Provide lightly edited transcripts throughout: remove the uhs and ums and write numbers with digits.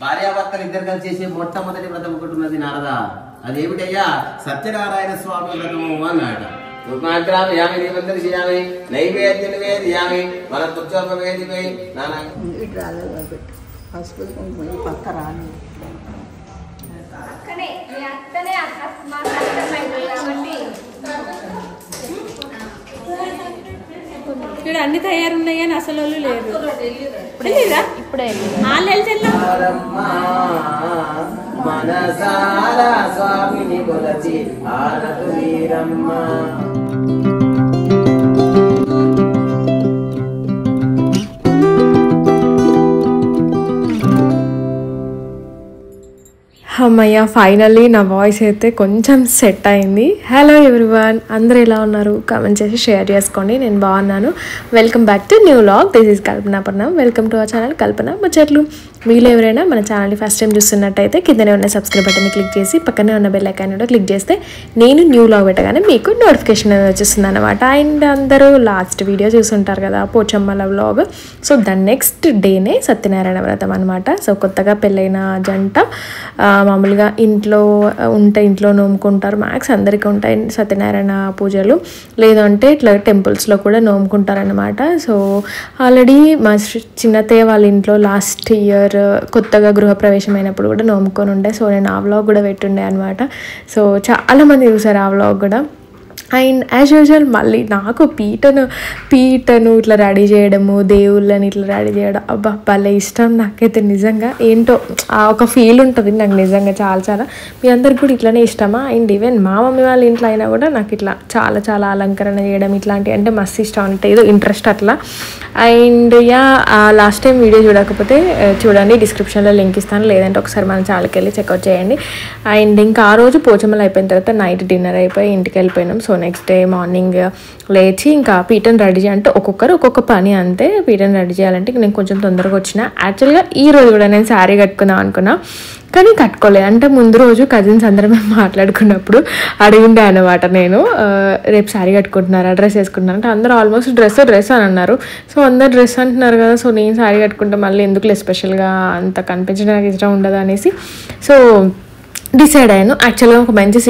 భార్యాభర్తలు ఇద్దరు కలిసి చేసే మొట్టమొదటి వ్రతం ఒకటి ఉన్నది నారదా. అదేమిటయ్యా? సత్యనారాయణ స్వామి వ్రతము అన్నాట. ృగ్మాగ్రామయామి దీపందర్శయామి నైవేద్యం నివేదయామి వనపుత్రోపవేదిపై నానా పక్క రాని ఇక్కడ అన్ని తయారున్నాయి అని అసలు లేదు. ఇప్పుడే మనసారా స్వామిని కొలచి ఆనతు వీరమ్మ. అమ్మయ్య, ఫైనల్లీ నా వాయిస్ అయితే కొంచెం సెట్ అయింది. హలో ఎవ్రీవన్, అందరూ ఎలా ఉన్నారు? కామెంట్ చేసి షేర్ చేసుకోండి. నేను బాగున్నాను. Welcome back to new vlog. This is Kalpana Parnam. Welcome to our channel Kalpana Muchatlu. మీరు ఎవరైనా మన ఛానల్ని ఫస్ట్ టైం చూస్తున్నట్టయితే కిందనే ఉన్న సబ్స్క్రైబ్ బటన్ని క్లిక్ చేసి పక్కనే ఉన్న బెల్ ఐకాన్ కూడా క్లిక్ చేస్తే నేను న్యూ వ్లాగ్ పెట్టగానే మీకు నోటిఫికేషన్ వచ్చేస్తుంది అనమాట. అండ్ అందరూ లాస్ట్ వీడియో చూస్తుంటారు కదా, పోచమ్మల వ్లాగ్. సో దాని నెక్స్ట్ డేనే సత్యనారాయణ వ్రతం అనమాట. సో కొత్తగా పెళ్ళైన జంట మామూలుగా ఇంట్లో నోముకుంటారు. మ్యాక్స్ అందరికీ ఉంటాయి సత్యనారాయణ పూజలు, లేదంటే ఇట్లా టెంపుల్స్లో కూడా నోముకుంటారనమాట. సో ఆల్రెడీ మా చిన్నతయ్య వాళ్ళ ఇంట్లో లాస్ట్ ఇయర్ కొత్తగా గృహప్రవేశం అయినప్పుడు కూడా నోముకొని ఉండే. సో నేను ఆ వ్లాగ్ కూడా పెట్టుండే అనమాట. సో చాలామంది చూసారు ఆ వ్లాగ్ కూడా. అండ్ యాజ్ యూజువల్ మళ్ళీ నాకు పీటను ఇట్లా రెడీ చేయడము, దేవుళ్ళని ఇట్లా రెడీ చేయడం అబ్బా భలే ఇష్టం నాకైతే. నిజంగా ఏంటో ఒక ఫీల్ ఉంటుంది నాకు నిజంగా చాలా. మీ అందరికి కూడా ఇట్లానే ఇష్టమా? అండ్ ఈవెన్ మా మమ్మీ వాళ్ళ ఇంట్లో అయినా కూడా నాకు ఇట్లా చాలా అలంకరణ చేయడం ఇట్లాంటివి అంటే మస్తు ఇష్టం, అంటే ఏదో ఇంట్రెస్ట్ అట్లా. అండ్ లాస్ట్ టైం వీడియో చూడకపోతే చూడండి, డిస్క్రిప్షన్లో లింక్ ఇస్తాను, లేదంటే ఒకసారి మన ఛానల్కి వెళ్ళి చెక్అవుట్ చేయండి. అండ్ ఇంకా ఆ రోజు పోచమ్మలు అయిపోయిన తర్వాత నైట్ డిన్నర్ అయిపోయి ఇంటికి వెళ్ళిపోయినాం. సో నెక్స్ట్ డే మార్నింగ్ లేచి ఇంకా పీటను రెడీ చేయాలంటే ఒక్కొక్క పని అంతే. పీటను రెడీ చేయాలంటే నేను కొంచెం తొందరగా వచ్చిన. యాక్చువల్గా ఈ రోజు కూడా నేను శారీ కట్టుకుందాం అనుకున్నా, కానీ కట్టుకోలేదు. అంటే ముందు రోజు కజిన్స్ అందరం మేము మాట్లాడుకున్నప్పుడు అడిగిండే అనమాట నేను, రేపు శారీ కట్టుకుంటున్నారా, డ్రెస్ వేసుకుంటున్నారు అంటే అందరూ ఆల్మోస్ట్ డ్రెస్ అని అన్నారు. సో అందరు డ్రెస్ అంటున్నారు కదా, సో నేను శారీ కట్టుకుంటే మళ్ళీ ఎందుకులే స్పెషల్గా అంత కనిపించడానికి ఇష్టం ఉండదు అనేసి సో డిసైడ్ అయ్యాను. యాక్చువల్గా ఒక మంచి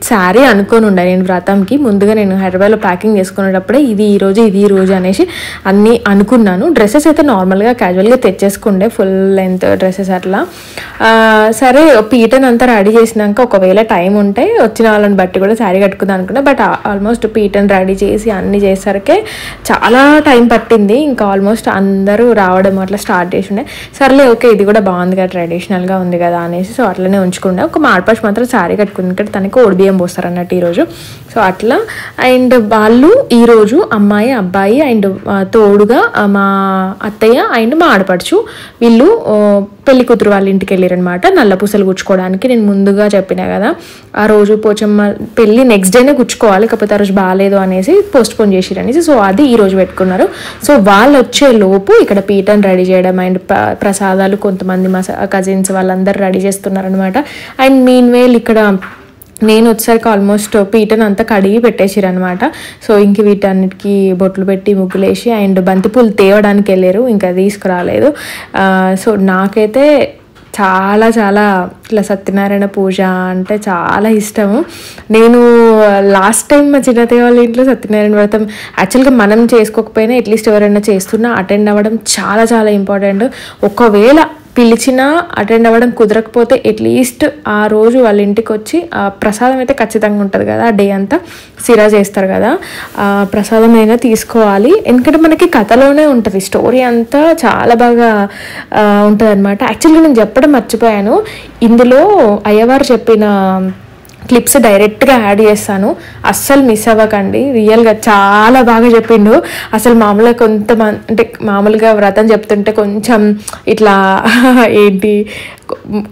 శారీ అనుకొని ఉండే నేను వ్రతంకి. ముందుగా నేను హైదరాబాద్లో ప్యాకింగ్ చేసుకునేటప్పుడే ఇది ఈ రోజు అనేసి అన్నీ అనుకున్నాను. డ్రెస్సెస్ అయితే నార్మల్గా క్యాజువల్గా తెచ్చేసుకుండే, ఫుల్ లెంత్ డ్రెస్సెస్ అట్లా. సరే పీటన్ అంతా రెడీ చేసినాక ఒకవేళ టైం ఉంటే వచ్చిన వాళ్ళని బట్టి కూడా శారీ కట్టుకుందాం అనుకున్నా. బట్ ఆల్మోస్ట్ పీటన్ రెడీ చేసి అన్నీ చేసరికే చాలా టైం పట్టింది. ఇంకా ఆల్మోస్ట్ అందరూ రావడం అట్లా స్టార్ట్ చేసి ఉండే. సర్లే ఓకే ఇది కూడా బాగుంది కదా, ట్రెడిషనల్గా ఉంది కదా అనేసి సో అట్లనే ఉంచుకుండే. ఒక ఆడపడుచు మాత్రం శారీ కట్టుకుంది, ఇక్కడ తనకి ఓడిబియ్యం పోస్తారు అన్నట్టు ఈరోజు. సో అట్లా. అండ్ వాళ్ళు ఈరోజు అమ్మాయి అబ్బాయి అండ్ తోడుగా మా అత్తయ్య అండ్ మా ఆడపడుచు వీళ్ళు పెళ్లి కూతురు వాళ్ళ ఇంటికి వెళ్ళారనమాట నల్ల పూసలు గుచ్చుకోవడానికి. నేను ముందుగా చెప్పినా కదా, ఆ రోజు పోచమ్మ పెళ్ళి నెక్స్ట్ డేనే గుచ్చుకోవాలి, కాకపోతే ఆ రోజు బాగాలేదు అనేసి పోస్ట్ పోన్ చేసిరనేసి సో అది ఈ రోజు పెట్టుకున్నారు. సో వాళ్ళు వచ్చే లోపు ఇక్కడ పీటను రెడీ చేయడం అండ్ ప్రసాదాలు కొంతమంది మా కజిన్స్ వాళ్ళందరూ రెడీ చేస్తున్నారనమాట. అండ్ మీన్ వేల్ ఇక్కడ నేను వచ్చేసరికి ఆల్మోస్ట్ పీటను అంతా కడిగి పెట్టేసిరు అనమాట. సో ఇంక వీటన్నిటికీ బొట్లు పెట్టి ముగ్గులేసి అండ్ బంతిపూలు తేవడానికి వెళ్ళారు, ఇంకా తీసుకురాలేదు. సో నాకైతే చాలా ఇట్లా సత్యనారాయణ పూజ అంటే చాలా ఇష్టము. నేను లాస్ట్ టైం మా చిన్నతయ్య వాళ్ళ ఇంట్లో సత్యనారాయణ వ్రతం యాక్చువల్గా మనం చేసుకోకపోయినా అట్లీస్ట్ ఎవరైనా చేస్తున్నా అటెండ్ అవ్వడం చాలా ఇంపార్టెంట్. ఒకవేళ పిలిచినా అటెండ్ అవ్వడం కుదరకపోతే అట్లీస్ట్ ఆ రోజు వాళ్ళ ఇంటికి వచ్చి ఆ ప్రసాదం అయితే ఖచ్చితంగా ఉంటుంది కదా, ఆ డే అంతా సిరా చేస్తారు కదా, ఆ ప్రసాదం అయినా తీసుకోవాలి. ఎందుకంటే మనకి కథలోనే ఉంటుంది, స్టోరీ అంతా చాలా బాగా ఉంటుంది అనమాట. యాక్చువల్గా నేను చెప్పడం మర్చిపోయాను, ఇందులో అయ్యవారు చెప్పిన క్లిప్స్ డైరెక్ట్గా యాడ్ చేస్తాను, అస్సలు మిస్ అవ్వకండి. రియల్గా చాలా బాగా చెప్పిండు. అసలు మామూలుగా కొంతమంది అంటే మామూలుగా వ్రతం చెప్తుంటే కొంచెం ఇట్లా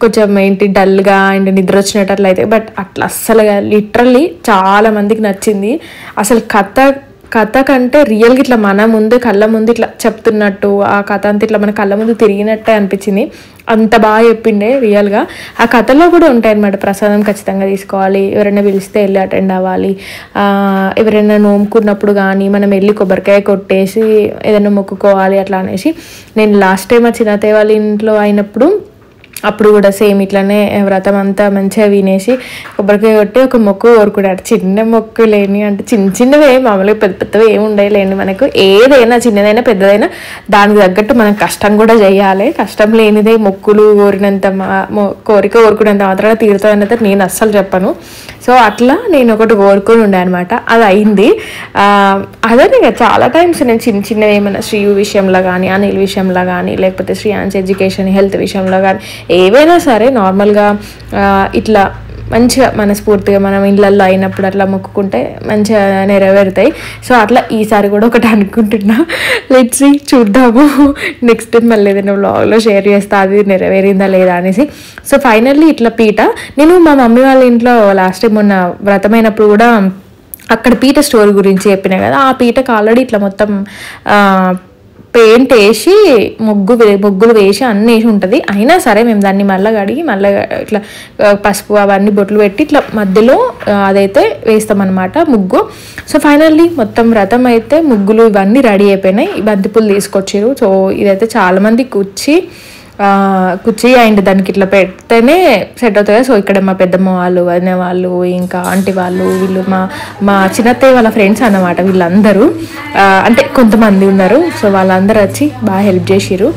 కొంచెం డల్గా అండ్ నిద్ర వచ్చినట్టు అట్లా అయితే, బట్ అట్లా అస్సలు లిటరల్లీ చాలా మందికి నచ్చింది. అసలు కథ కంటే రియల్గా ఇట్లా మన ముందు కళ్ళ ముందు ఇట్లా చెప్తున్నట్టు ఆ కథ అంతా ఇట్లా మన కళ్ళ ముందు తిరిగినట్టే అనిపించింది. అంత బాగా చెప్పిండే రియల్గా. ఆ కథలో కూడా ఉంటాయన్నమాట, ప్రసాదం ఖచ్చితంగా తీసుకోవాలి, ఎవరైనా పిలిస్తే వెళ్ళి అటెండ్ అవ్వాలి, ఎవరైనా నోముకున్నప్పుడు కానీ మనం వెళ్ళి కొబ్బరికాయ కొట్టేసి ఏదైనా మొక్కుకోవాలి అట్లా అనేసి. నేను లాస్ట్ టైం మా చిన్నతయ్య వాళ్ళ ఇంట్లో అయినప్పుడు అప్పుడు కూడా సేమ్ ఇట్లానే వ్రతం అంతా మంచిగా వినేసి కొబ్బరికాయ కొట్టి ఒక మొక్కు కోరుకున్నాడు. చిన్న మొక్కు లేని అంటే చిన్నవే మామూలుగా పెద్ద పెద్దవి ఏమి ఉండలేండి. మనకు ఏదైనా చిన్నదైనా పెద్దదైనా దానికి తగ్గట్టు మనం కష్టం కూడా చేయాలి. కష్టం లేనిదే మొక్కులు కోరినంత కోరిక కోరుకునేంత మాత్రాన తీరుతుందన్నది నేను అస్సలు చెప్పను. సో అట్లా నేను ఒకటి కోరుకొని ఉండే అనమాట. అది అయింది. అదే చాలా టైమ్స్ నేను చిన్నవి ఏమైనా శ్రీ విషయంలో కానీ అనిల్ విషయంలో కానీ లేకపోతే శ్రీయాన్స్ ఎడ్యుకేషన్ హెల్త్ విషయంలో కానీ ఏవైనా సరే నార్మల్గా ఇట్లా మంచిగా మనస్ఫూర్తిగా మనం ఇళ్ళల్లో అయినప్పుడు అట్లా మొక్కుకుంటే మంచిగా నెరవేరుతాయి. సో అట్లా ఈసారి కూడా ఒకటి అనుకుంటున్నా. లెట్స్ సీ, చూద్దాము. నెక్స్ట్ టైం మళ్ళీ ఏదైనా వ్లాగ్లో షేర్ చేస్తా అది నెరవేరిందా లేదా అనేసి. సో ఫైనల్లీ ఇట్లా పీట నేను మా మమ్మీ వాళ్ళ ఇంట్లో లాస్ట్ టైం మొన్న వ్రతమైనప్పుడు కూడా అక్కడ పీట స్టోరీ గురించి చెప్పినా కదా. ఆ పీటకు ఆల్రెడీ ఇట్లా మొత్తం పెయింట్ వేసి ముగ్గులు వేసి అన్నీ వేసి ఉంటుంది. అయినా సరే మేము దాన్ని మళ్ళీ కడిగి మళ్ళీ ఇట్లా పసుపు అవన్నీ బొట్లు పెట్టి ఇట్లా మధ్యలో అదైతే వేస్తామన్నమాట ముగ్గు. సో ఫైనల్లీ మొత్తం వ్రతం అయితే ముగ్గులు ఇవన్నీ రెడీ అయిపోయినాయి. బంతిపూలు తీసుకొచ్చారు. సో ఇదైతే చాలామంది కుర్చీ అండ్ దానికి ఇట్లా పెడితేనే సెట్ అవుతుంది. సో ఇక్కడ మా పెద్దమ్మ వాళ్ళు వదిన వాళ్ళు ఇంకా ఆంటీ వాళ్ళు వీళ్ళు మా చిన్నత్తయ్య వాళ్ళ ఫ్రెండ్స్ అన్నమాట. వీళ్ళందరూ అంటే కొంతమంది ఉన్నారు. సో వాళ్ళందరూ వచ్చి బాగా హెల్ప్ చేసిర్రు.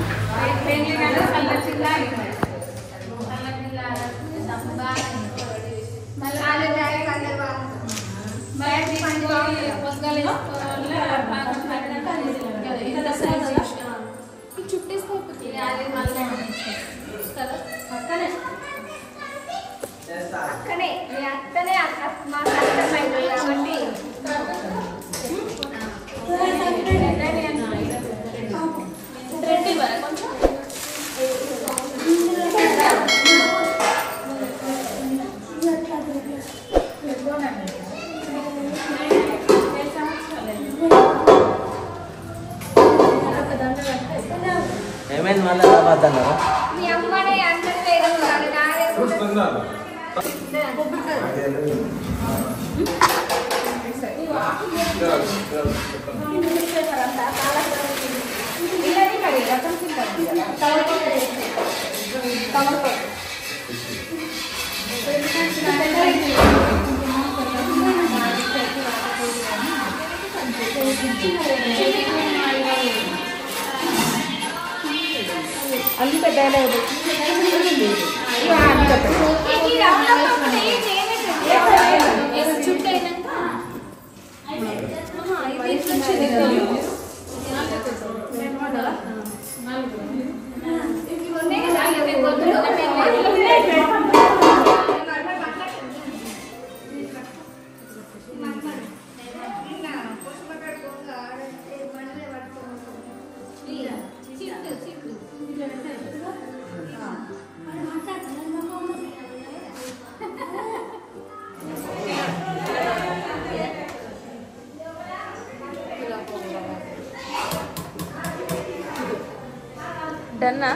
ఏమైంది మళ్ళీ రావద్దన్నారా? అన్ని పెద్ద డన్నా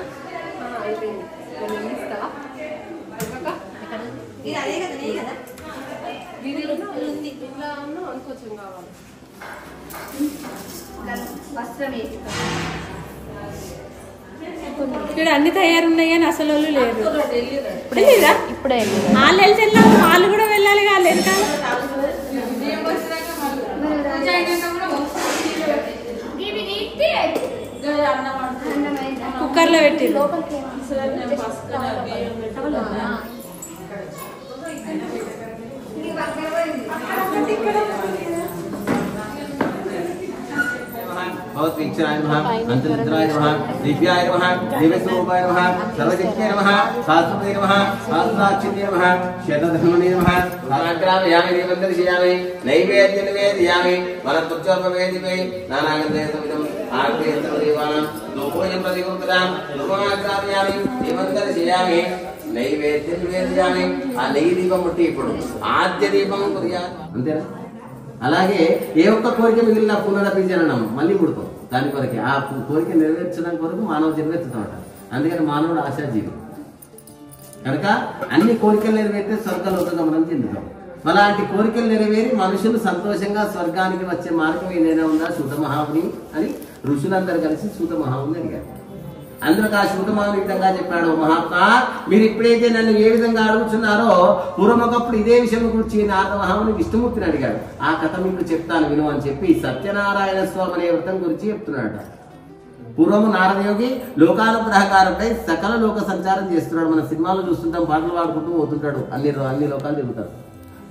ఇక్కడ అన్ని తయారున్నాయి అని అసలు వాళ్ళు లేరు. ఇప్పుడే వాళ్ళు వెళ్తే వాళ్ళు కూడా వెళ్ళాలి కాలేదు. కుక్కర్లో పెట్టి भगवत्वीक्षणाय नमः, अंतरित्राय नमः, दिव्याय नमः, दिव्यस्वरूपाय नमः, सर्वशक्त्यै नमः, शाश्वते नमः, शाश्वताच्युते नमः, शतधर्मणे नमः। समाग्रामयामि देवन्दर्शयामि, नैवेद्यं निवेदयामि, वनपुत्रर्ववेदिकै नानागन्धेयसमिदम् आग्नेयन्तर्देवानां लोकोऽयं प्रतिगुप्ततां लोकमाग्रामयामि देवन्दर्शयामि, नैवेद्यं निवेदयामि। ఆ నెయ్యి దీపం ముట్టి ఇప్పుడు ఆద్య దీపం కుర్యాత్. అంతేనా? అలాగే ఏ ఒక్క కోరిక మిగిలిన పునరపించడం మళ్ళీ పుడతాం. దాని కొరకే ఆ కోరిక నెరవేర్చడం కొరకు మానవ జన్మెత్తుతామట. అందుకని మానవుడు ఆశాజీవి కనుక అన్ని కోరికలు నెరవేరితే స్వర్గలోకగమనం చెందుతాం. అలాంటి కోరికలు నెరవేరి మనుషులు సంతోషంగా స్వర్గానికి వచ్చే మార్గం ఏదైనా ఉందా సూత మహాముని అని ఋషులందరూ కలిసి సూత మహాముని అడిగారు. అందులో ఆ శూతమాను ఈ విధంగా చెప్పాడు, మహాత్మా మీరు ఇప్పుడైతే నన్ను ఏ విధంగా అడుగుతున్నారో పూర్వం ఒకప్పుడు ఇదే విషయం గురించి నారద మహాముని విష్ణుమూర్తిని అడిగాడు. ఆ కథ మీకు చెప్తాను విను అని చెప్పి సత్యనారాయణ స్వామి అనే వ్రతం గురించి చెప్తున్నాడు. పూర్వము నారదయోగి లోకానుగ్రహకారుడై సకల లోక సంచారం చేస్తున్నాడు. మన సినిమాలో చూస్తుంటాం, పాటలు పాడుకుంటూ పోతుంటాడు, అన్ని లోకాలు తిరుగుతాడు.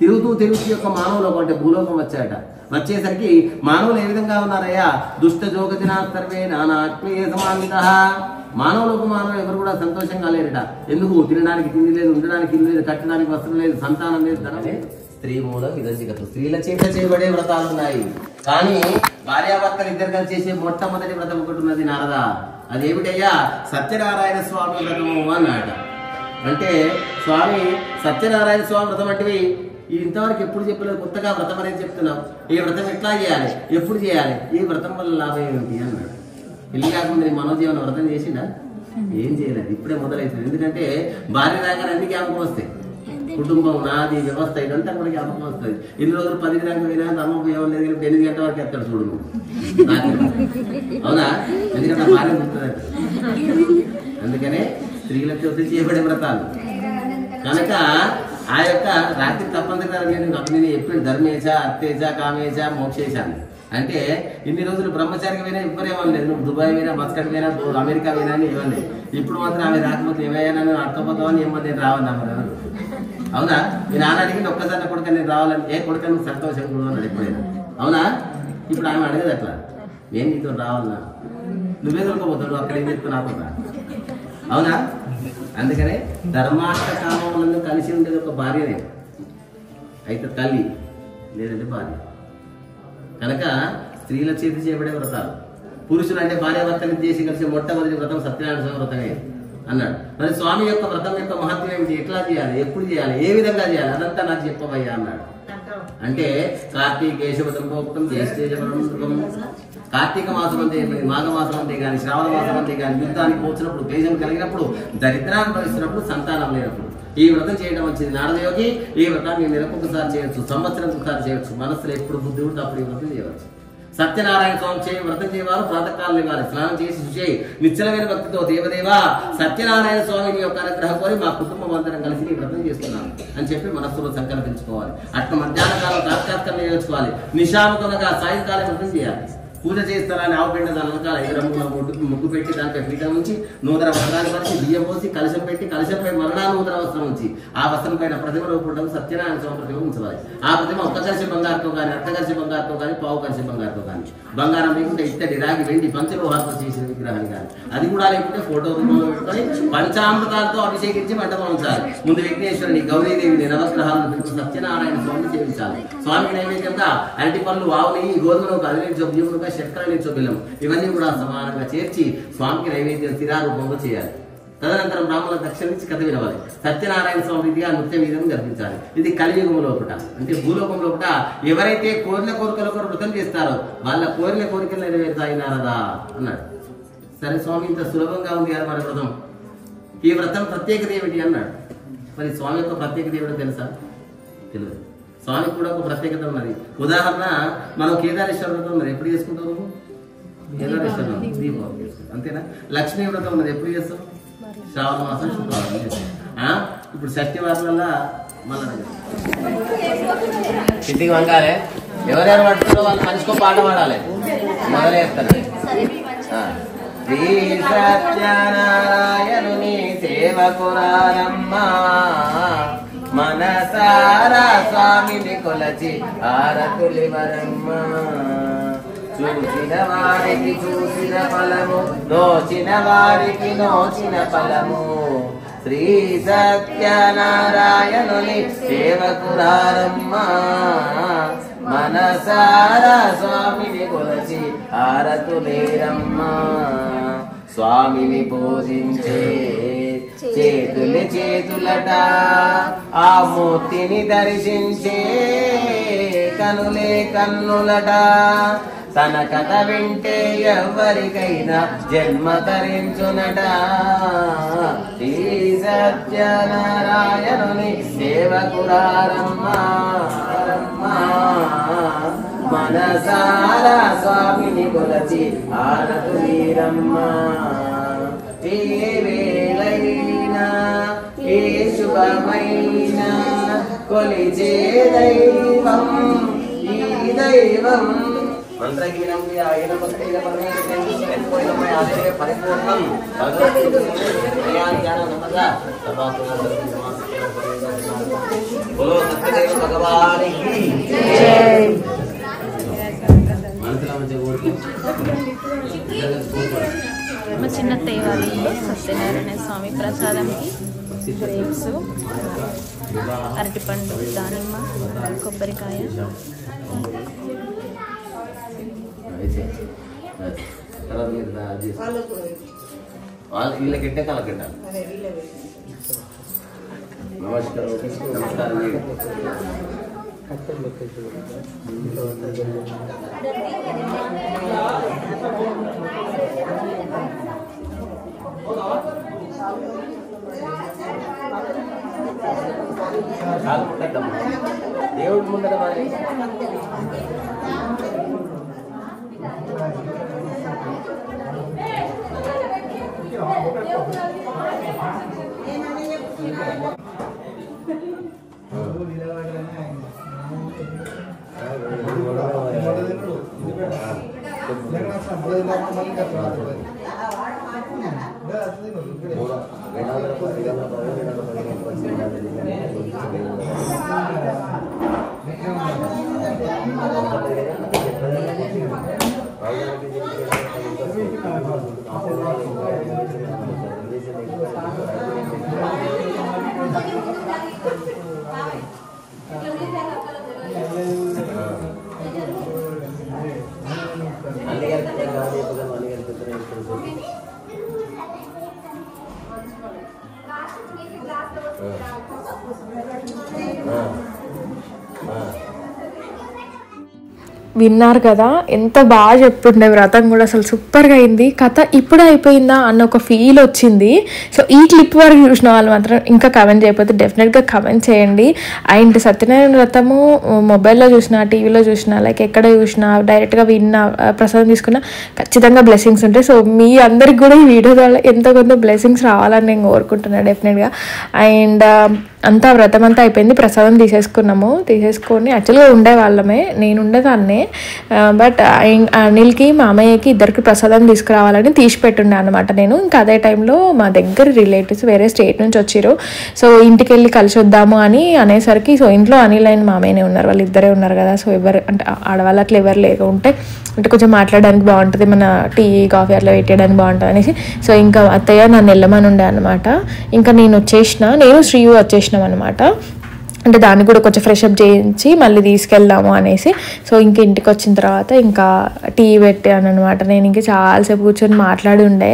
తిరుగుతూ యొక్క మానవ లోకం అంటే భూలోకం వచ్చాయట. వచ్చేసరికి మానవులు ఏ విధంగా ఉన్నారయ్యా, దుష్ట జోగతినా సర్వే నానాత్మీయ సమాన్విత. మానవులకు మానవులు ఎవరు కూడా సంతోషంగా లేరట. ఎందుకు? తినడానికి తిండి లేదు, ఉండడానికి ఇల్లు లేదు, కట్టడానికి వస్త్రం లేదు, సంతానం లేదు, ధనం లేదు. స్త్రీ మూలం విరజిగతం, స్త్రీల చేత చేయబడే వ్రతాలు ఉన్నాయి. కానీ భార్యాభర్తలు ఇద్దరు కలిసి చేసే మొట్టమొదటి వ్రతం ఒకటి ఉన్నది నారద. అదేమిటయ్యా, సత్యనారాయణ స్వామి వ్రతము అన్నాడ. అంటే స్వామి సత్యనారాయణ స్వామి వ్రతం అంటే ఇంతవరకు ఎప్పుడు చెప్పలేదు, కొత్తగా వ్రతం అనేది చెప్తున్నాం. ఈ వ్రతం ఎట్లా చేయాలి, ఎప్పుడు చేయాలి, ఈ వ్రతం వల్ల లాభం ఏమిటి అన్నాడు. పెళ్లి కాకుండా మనోజీవన వ్రతం చేసిందా? ఏం చేయలేదు, ఇప్పుడే మొదలవుతుంది. ఎందుకంటే భార్య రాగానే అన్ని జ్ఞాపకం వస్తాయి. కుటుంబం, నాది, వ్యవస్థ ఇదంతా కూడా జ్ఞాపకం వస్తుంది. ఇన్ని రోజులు 10 గంటలకు పోయినా ధర్మోపయోగం లేదు, 8 గంటల వరకు ఎత్తాడు చూడు నువ్వు. అవునా? ఎందుకంటే భార్య గుర్తుంది. అందుకనే స్త్రీలకి వచ్చి చేయబడే వ్రతాలు కనుక ఆ యొక్క రాత్రి తప్పనిసరిగా నేను ఎప్పుడు ధర్మేశ, అత్తేశ, కామేశ, మోక్షేశ అని. అంటే ఇన్ని రోజులు బ్రహ్మచారికి పోయినా ఇవ్వరేమనలేదు. నువ్వు దుబాయ్ పోయినా, మస్కట్ పోయినా, అమెరికా పోయినా అని ఇవ్వలేదు. ఇప్పుడు మాత్రం ఆమె రాకపోతే ఏమయ్యా నన్ను అర్థపోతావని ఏమో నేను రావన్నా మరి. అవునా? మీ నాన్న అడిగింది ఒక్కసారి కొడుక నేను రావాలని. ఏ కొడుక నువ్వు సంతోషం కూడా అన్నాడు ఎప్పుడైనా. అవునా? ఇప్పుడు ఆమె అడగదు అట్లా, నేను నీతో రావాలన్నా, నువ్వే దొరకపోతాడు, అక్కడ ఏం చెప్తున్నా. అవునా? అందుకనే ధర్మార్థ కామములను కలిసి ఉండేది ఒక భార్యనే, అయితే తల్లి లేదంటే భార్య. కనుక స్త్రీల చేతి చేయబడే వ్రతాలు. పురుషులు అంటే భార్యాభర్తలు చేసి కలిసి మొట్టమొదటి వ్రతం సత్యనారాయణ స్వామి వ్రతమే అన్నాడు. మరి స్వామి యొక్క వ్రతం యొక్క మహత్వం ఏమిటి, ఎట్లా చేయాలి, ఎప్పుడు చేయాలి, ఏ విధంగా చేయాలి, అదంతా నాకు చెప్పవయ్యా అన్నాడు. అంటే కార్తీకేశవతం ప్రోక్తం జ్యేష్ఠేశవతం. కార్తీక మాసం అంతే, మాఘ మాసం అంతే కానీ, శ్రావణ మాసం అంతే కానీ, యుద్ధానికి పోచినప్పుడు, క్లేశం కలిగినప్పుడు, దరిద్రాన్ని భరిస్తున్నప్పుడు, సంతానం లేనప్పుడు ఈ వ్రతం చేయడం వచ్చింది. నారదయోగి ఈ వ్రతాన్ని నెలకొకసారి చేయొచ్చు, సంవత్సరం ఒకసారి చేయొచ్చు, మనసులో ఎప్పుడు బుద్ధి ఉంటే అప్పుడు ఈ వ్రతం చేయవచ్చు. సత్యనారాయణ స్వామి వ్రతం చేయవారు ప్రాతకాలం లేవాలి, స్నానం చేసి శుచి నిశ్చలమైన భక్తితో దేవదేవా సత్యనారాయణ స్వామిని యొక్క అనుగ్రహం కోరి మా కుటుంబం అందరం కలిసి ఈ వ్రతం చేస్తున్నాను అని చెప్పి మనస్సులో సంకల్పించుకోవాలి. అట్లా మధ్యాహ్న కాలం సాక్షాత్కారం నేర్చుకోవాలి. నిశాముఖంగా సాయంకాలం వ్రతం చేయాలి. పూజ చేస్తారని ఆవుపెండ దాని వెనకాల 5 రంగుల ముగ్గు పెట్టి దానిపై పీఠం ఉంచి నూతన వస్త్రాన్ని పరిచి బియ్యం పోసి కలశం పెట్టి కలశంపై మరణా నూతన వస్త్రం ఉంచి ఆ వస్త్రం పైన ప్రతిమ రూపడం సత్యనారాయణ స్వామి ప్రతిమ ఉంచవాలి. ఆ ప్రతిమ ఒక్క కలిసి బంగారుతో కానీ, అర్ధ కలిసి బంగారుతో కానీ, పావు కలిసి బంగారుతో కానీ, బంగారం లేకుంటే ఇత్తడి, రాగి, వెండి, పంచలోహాలతో చేసిన విగ్రహాన్ని కానీ, అది కూడా లేకుంటే ఫోటో రూపంలో పెట్టుకొని పంచామృతాలతో అభిషేకించి మంటపం ఉంచాలి. ముందు విఘ్నేశ్వరుని, గౌరీదేవిని, నవగ్రహాలను పెట్టుకుని సత్యనారాయణ స్వామిని సేవించాలి. స్వామికి నైవేద్యంగా అరటి పళ్ళు, ఆవు నెయ్యి, గోధుమలు, అదిలేని బియ్యములుగా శర్కరని బెల్లం ఇవన్నీ కూడా సమానంగా చేర్చి స్వామికి నైవేద్యం శిరారూపంలో చేయాలి. తదనంతరం బ్రాహ్మణ దక్షిణ నుంచి కథ వినవాలి. సత్యనారాయణ స్వామి రీతిగా నృత్య వీధం జరిపించాలి. ఇది కలియుగం లోపట, అంటే భూలోకం లోపట ఎవరైతే కోరిన కోరికలు వృతం చేస్తారో వాళ్ళ కోరిన కోరికలు నెరవేరుతాయి నారదా అన్నాడు. సరే స్వామి, ఇంత సులభంగా ఉంది కదా మన వ్రతం, ఈ వ్రతం ప్రత్యేకత ఏమిటి అన్నాడు. మరి స్వామి యొక్క ప్రత్యేకత ఏమిటో తెలుసా? తెలియదు. స్వామికి కూడా ఒక ప్రత్యేకత ఉన్నది. ఉదాహరణ, మనం కేదారేశ్వర వ్రతం ఉన్నది, ఎప్పుడు చేసుకుంటావు నువ్వు? కేదారేశ్వరం దీపావళి చేసుకుంటాం, అంతేనా? లక్ష్మీ వ్రతం ఉన్నది, ఎప్పుడు చేస్తాం? శ్రావణ మాసం శుక్రవారం చేస్తాం. ఇప్పుడు షష్ఠి వారం వల్ల మళ్ళీ ఇంటికి వంకాలే, ఎవరెవరు పడుతుందో వాళ్ళు మనిషికో పాట పాడాలి, మొదలెత్తారు. శ్రీ సత్యనారాయణుని సేవకురారమ్మా మనసారా స్వామిని కొలచి ఆరతులివరమ్మ. చూసిన వారికి చూసిన ఫలము, నోచిన వారికి నోచిన ఫలము. శ్రీ సత్యనారాయణుని సేవకురారమ్మ మనసారా స్వామిని కొలచి ఆరతులేరమ్మ. స్వామిని పూజించే చేతులు చేతులట, ఆ మూర్తిని దర్శించే కనులే కన్నులట. తన కథ వింటే ఎవరికైనా జన్మ తరించునట. శ్రీ సత్యనారాయణుని సేవకురారమ్మ మనసారా స్వామిని కొలచి ఆరతులీరమ్మ. ఏ వేళైనా ఏ శుభమైనా కొలిచే దైవం ఈ దైవం మంత్రగీతం ఆయన భక్తిగా పరమేశ్వరుని ఆలయ పరిపూర్ణం బోలో సత్యదేవ భగవానికి జై. మా చిన్నత్తయ్య వాళ్ళ ఇంట్లో సత్యనారాయణ స్వామి ప్రసాదంకి గ్రేప్స్, అరటిపండు, దానిమ్మ, కొబ్బరికాయ. వాళ్ళు వీళ్ళకింటే కలకట్ట. నమస్కారం నమస్కారం. దేవుడి ముందర మరి విన్నారు కదా, ఎంత బాగా చెప్తుండే. వ్రతం కూడా అసలు సూపర్గా అయింది. కథ ఇప్పుడే అయిపోయిందా అన్న ఒక ఫీల్ వచ్చింది. సో ఈ క్లిప్ వరకు చూసిన వాళ్ళు మాత్రం ఇంకా కమెంట్ చేయకపోతే డెఫినెట్గా కమెంట్ చేయండి. అండ్ సత్యనారాయణ వ్రతము మొబైల్లో చూసినా, టీవీలో చూసినా, లైక్ ఎక్కడ చూసినా, డైరెక్ట్గా విన్నా, ప్రసాదం తీసుకున్నా ఖచ్చితంగా బ్లెస్సింగ్స్ ఉంటాయి. సో మీ అందరికి కూడా ఈ వీడియో ద్వారా ఎంతో కొంత బ్లెస్సింగ్స్ రావాలని నేను కోరుకుంటున్నాను డెఫినెట్గా. అండ్ అంతా వ్రతం అంతా అయిపోయింది, ప్రసాదం తీసేసుకొని యాక్చువల్గా ఉండేవాళ్ళమే, నేను ఉండేదాన్నే. బట్ అనిల్కి, మా అమ్మయ్యకి ఇద్దరికి ప్రసాదం తీసుకురావాలని తీసి పెట్టుండే అనమాట నేను. ఇంకా అదే టైంలో మా దగ్గర రిలేటివ్స్ వేరే స్టేట్ నుంచి వచ్చారు. సో ఇంటికి వెళ్ళి కలిసి వద్దాము అని అనేసరికి, సో ఇంట్లో అనిల్ అయిన మామయ్యనే ఉన్నారు, వాళ్ళు ఇద్దరే ఉన్నారు కదా. సో ఎవరు అంటే ఆడవాళ్ళు అట్లా ఎవరు లేకుంటే అంటే కొంచెం మాట్లాడడానికి బాగుంటుంది, మన టీ కాఫీ అట్లా పెట్టడానికి బాగుంటుంది అనేసి. సో ఇంకా అత్తయ్య నన్ను వెళ్ళమని ఉండే అనమాట. ఇంకా నేను శ్రీయు వచ్చేసినాం అనమాట. అంటే దాన్ని కూడా కొంచెం ఫ్రెష్ అప్ చేయించి మళ్ళీ తీసుకెళ్దాము అనేసి. సో ఇంక ఇంటికి వచ్చిన తర్వాత ఇంకా టీ పెట్టాను అనమాట. నేను ఇంకా చాలాసేపు కూర్చొని మాట్లాడి ఉండే.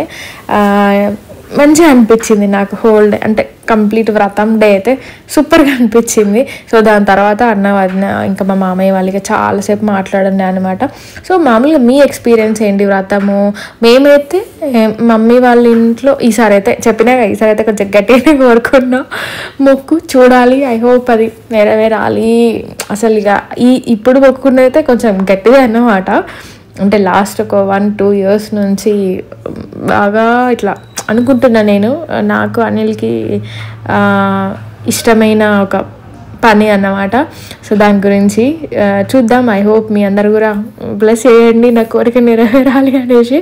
మంచిగా అనిపించింది నాకు హోల్ డే, అంటే కంప్లీట్ వ్రతం డే అయితే సూపర్గా అనిపించింది. సో దాని తర్వాత వదిన ఇంకా మా మామయ్య వాళ్ళకి చాలాసేపు మాట్లాడండి అనమాట. సో మామూలుగా మీ ఎక్స్పీరియన్స్ ఏంటి వ్రతము? మేమైతే మమ్మీ వాళ్ళ ఇంట్లో ఈసారి అయితే కొంచెం గట్టిగానే కోరుకున్నాం. మొక్కు చూడాలి, ఐ హోప్ అది నెరవేరాలి. అసలు ఇక ఇప్పుడు మొక్కుకున్నదైతే కొంచెం గట్టిగా అన్నమాట. అంటే లాస్ట్ ఒక 1-2 years నుంచి బాగా ఇట్లా అనుకుంటున్నా నేను. నాకు అనిల్కి ఇష్టమైన ఒక పని అన్నమాట. సో దాని గురించి చూద్దాం. ఐ హోప్ మీ అందరు కూడా బ్లెస్ చేయండి, నా కోరిక నెరవేరాలి అనేసి.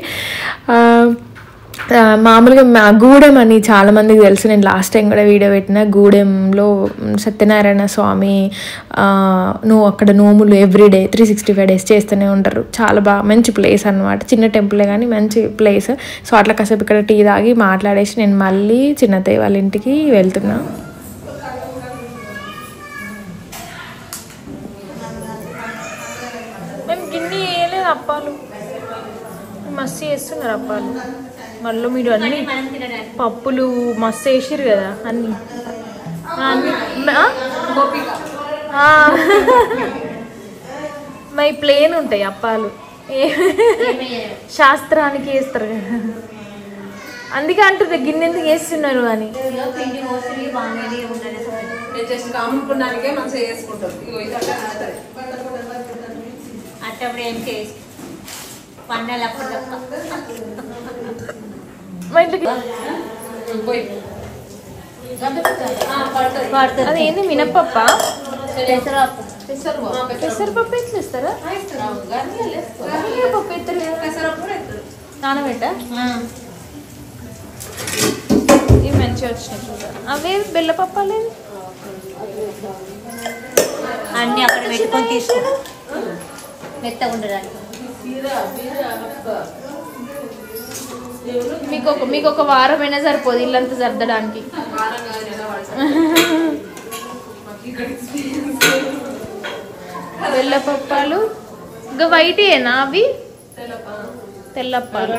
మామూలుగా గూడెం అని చాలామందికి తెలుసు, నేను లాస్ట్ టైం కూడా వీడియో పెట్టిన. గూడెంలో సత్యనారాయణ స్వామి అక్కడ నోములు ఎవ్రీడే 365 days చేస్తూనే ఉంటారు. చాలా బాగా మంచి ప్లేస్ అనమాట, చిన్న టెంపులే కానీ మంచి ప్లేస్. సో అట్లా కాసేపు ఇక్కడ టీ తాగి మాట్లాడేసి నేను మళ్ళీ చిన్నత్తయ్య వాళ్ళ ఇంటికి వెళ్తున్నా. మేము గిన్నె వేయలేదు, అప్పాలు మస్తు చేస్తున్నారు అప్పాలు. మళ్ళీ మీరు అన్ని పప్పులు మస్తు వేసిరు కదా అన్ని మై ప్లేన్ ఉంటాయి అప్పాలు, శాస్త్రానికి వేస్తారు కదా, అందుకే అంటుంది గిన్నె ఎందుకు వేస్తున్నారు అని. మా ఇంటికి అదేంది మినప్పప్ప పెసరపప్పు ఎట్లా ఇస్తారా పప్పు ఎత్తారు నానబెట్ట ఇవి మంచిగా వచ్చినాయి చూద్దాం అవే బెల్లపప్ప లేదు అన్ని అక్కడ పెట్టుకొని తీసుకో మెత్తగా ఉండడానికి మీకు ఒక వారమైనా సరిపోదు ఇల్లంతా సర్దడానికి బెల్లపప్పాలు ఇంకా వైటేనా అవి తెల్లప్పాలు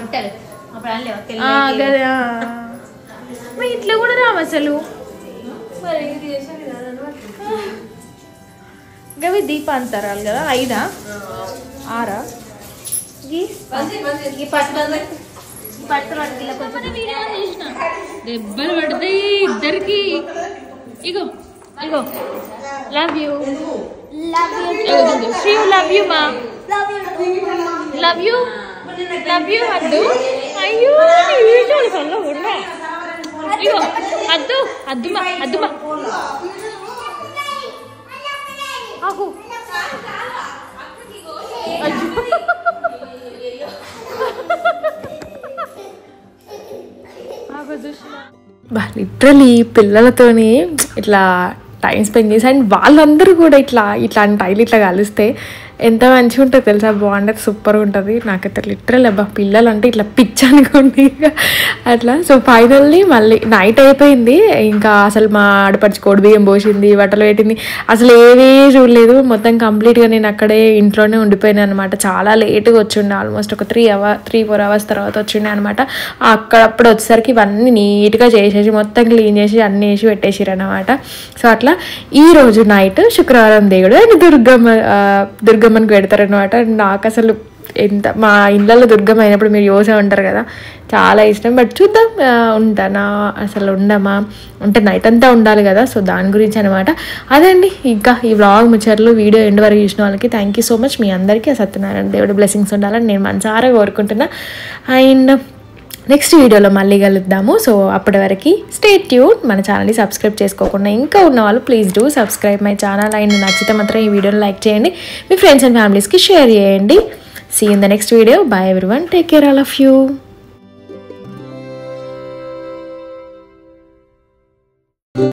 ఇట్లా కూడా రావు అసలు గవి దీపాంతరాలు కదా 5 6 దెబ్బలు పడతాయి ఇద్దరికి ఇగో ఇగో love you Sri love you మా లవ్ యూ అద్దు అయ్యో ఉన్నా ఇగో అద్దుమా ఆగు లిటరలీ పిల్లలతోని ఇట్లా టైం స్పెండ్ చేసి అండ్ వాళ్ళందరూ కూడా ఇట్లాంటి టైలు ఇట్లా కలిస్తే ఎంత మంచిగా ఉంటుంది తెలుసా బాగుంటుంది సూపర్గా ఉంటుంది నాకైతే లిటరల్ అబ్బా పిల్లలు అంటే ఇట్లా పిచ్చి అనుకోండి అట్లా సో ఫైనల్లీ మళ్ళీ నైట్ అయిపోయింది ఇంకా అసలు మా ఆడపడిచి కోడి బియ్యం పోసింది బట్టలు పెట్టింది అసలు ఏవీ చూడలేదు మొత్తం కంప్లీట్గా నేను అక్కడే ఇంట్లోనే ఉండిపోయాను అనమాట చాలా లేట్గా వచ్చిండే ఆల్మోస్ట్ ఒక 3-4 అవర్స్ తర్వాత వచ్చిండే అనమాట అక్కడప్పుడు వచ్చేసరికి ఇవన్నీ నీట్గా చేసేసి మొత్తం క్లీన్ చేసి అన్నీ వేసి పెట్టేసిరు అనమాట సో అట్లా ఈరోజు నైట్ శుక్రవారం దేవుడు అండ్ దుర్గమ్మకి పెడతారనమాట నాకు అసలు ఎంత మా ఇళ్ళల్లో దుర్గమ్మ అయినప్పుడు మీరు యోసే ఉంటారు కదా చాలా ఇష్టం బట్ చూద్దాం ఉంటానా అసలు ఉండమా అంటే నైట్ అంతా ఉండాలి కదా సో దాని గురించి అనమాట అదండి ఇంకా ఈ వ్లాగ్ ముచ్చట్లు వీడియో ఎండ్ వరకు చూసిన వాళ్ళకి థ్యాంక్ యూ సో మచ్ మీ అందరికీ సత్యనారాయణ దేవుడు బ్లెస్సింగ్స్ ఉండాలని నేను మనసారా కోరుకుంటున్నా అండ్ నెక్స్ట్ వీడియోలో మళ్ళీ కలుద్దాము సో అప్పటి వరకు స్టే ట్యూన్ మన ఛానల్ని సబ్స్క్రైబ్ చేసుకోకుండా ఇంకా ఉన్న వాళ్ళు please do subscribe my channel and నచ్చితే మాత్రం ఈ వీడియోని లైక్ చేయండి మీ ఫ్రెండ్స్ అండ్ ఫ్యామిలీస్కి షేర్ చేయండి see in the next video bye everyone take care all of you